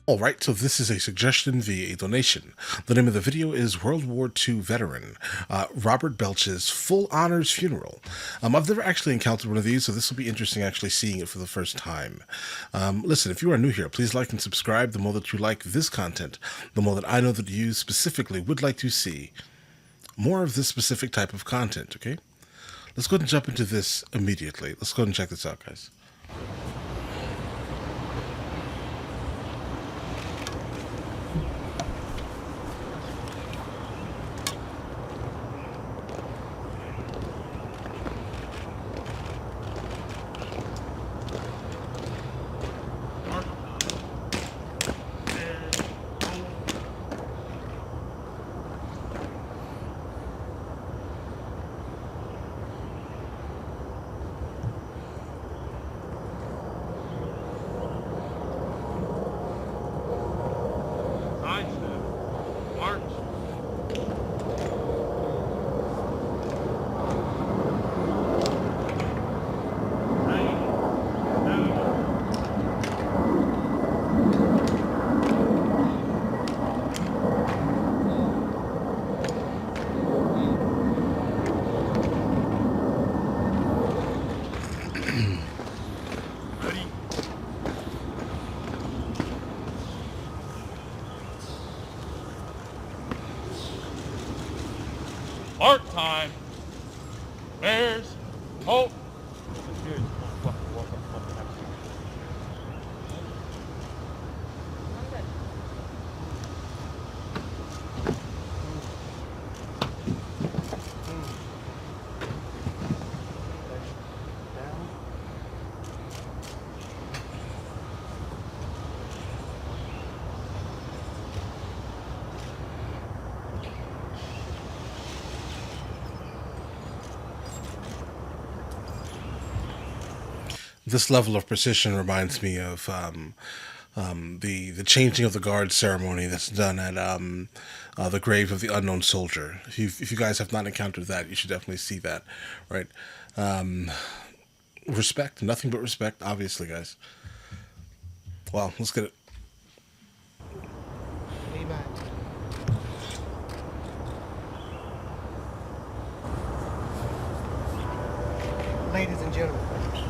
Alright, so this is a suggestion via a donation. The name of the video is World War II veteran Robert Belch's Full Honors Funeral. I've never actually encountered one of these, so this will be interesting actually seeing it for the first time. Listen, if you are new here, please like and subscribe. The more that you like this content, the more that I know that you specifically would like to see more of this specific type of content, okay? Let's go ahead and jump into this immediately. Let's go ahead and check this out, guys. Art time. Bears. Hope. This level of precision reminds me of the changing of the guard ceremony that's done at the grave of the unknown soldier. If you guys have not encountered that, you should definitely see that, right? Respect, nothing but respect, obviously, guys. Well, let's get it. Amen. Ladies and gentlemen,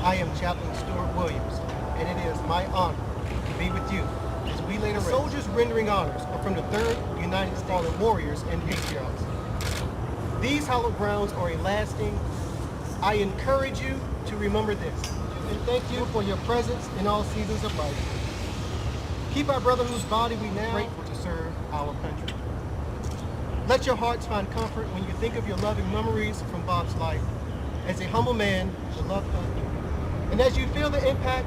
I am Chaplain Stuart Williams, and it is my honor to be with you as we lay to rest. Soldiers rendering honors are from the 3rd United States Fallen Warriors and Patriots. These hallowed grounds are a lasting. I encourage you to remember this, and thank you for your presence in all seasons of life. Keep our brother whose body we now grateful to serve our country. Let your hearts find comfort when you think of your loving memories from Bob's life as a humble man who loved country. And as you feel the impact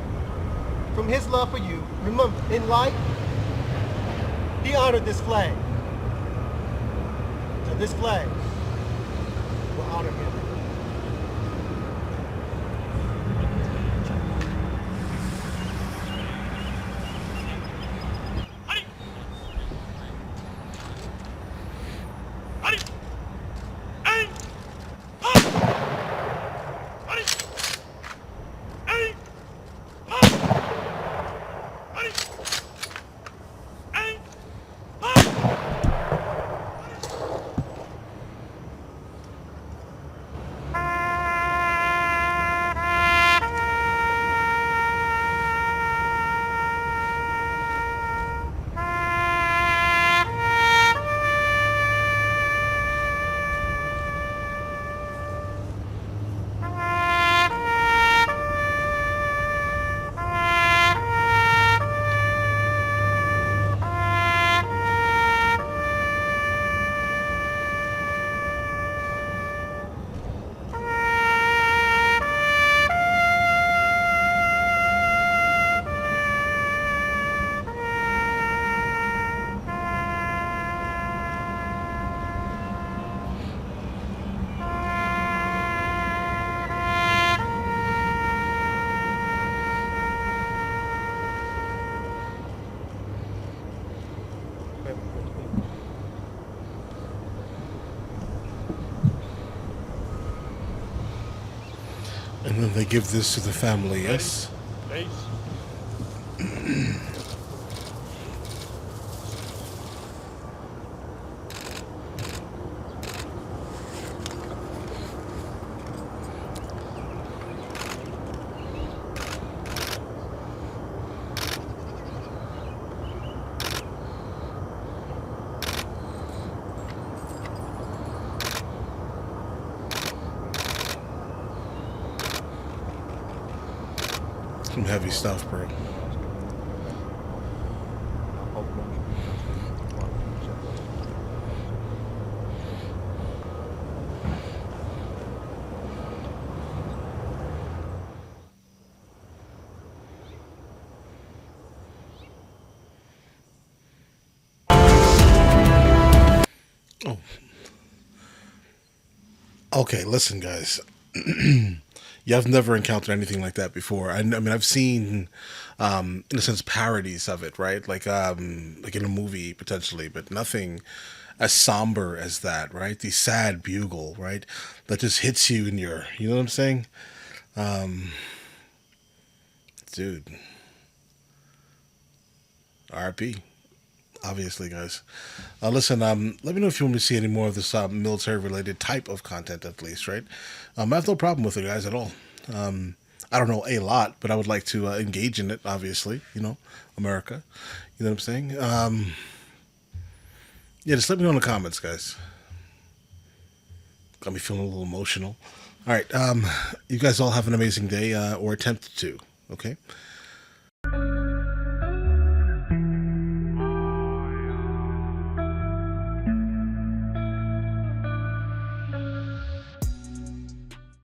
from his love for you, remember, in life, he honored this flag. So this flag will honor him. And then they give this to the family, yes? Base. heavy stuff, bro. Oh. Okay, listen, guys. You have never encountered anything like that before. I mean, I've seen, in a sense, parodies of it, right? Like in a movie potentially, but nothing as somber as that, right? The sad bugle, right? That just hits you in your, you know what I'm saying, dude. R.I.P. Obviously, guys. Listen, let me know if you want me to see any more of this military-related type of content, at least, right? I have no problem with it, guys, at all. I don't know a lot, but I would like to engage in it, obviously, you know, America. You know what I'm saying? Yeah, just let me know in the comments, guys. Got me feeling a little emotional. All right, you guys all have an amazing day, or attempt to, okay?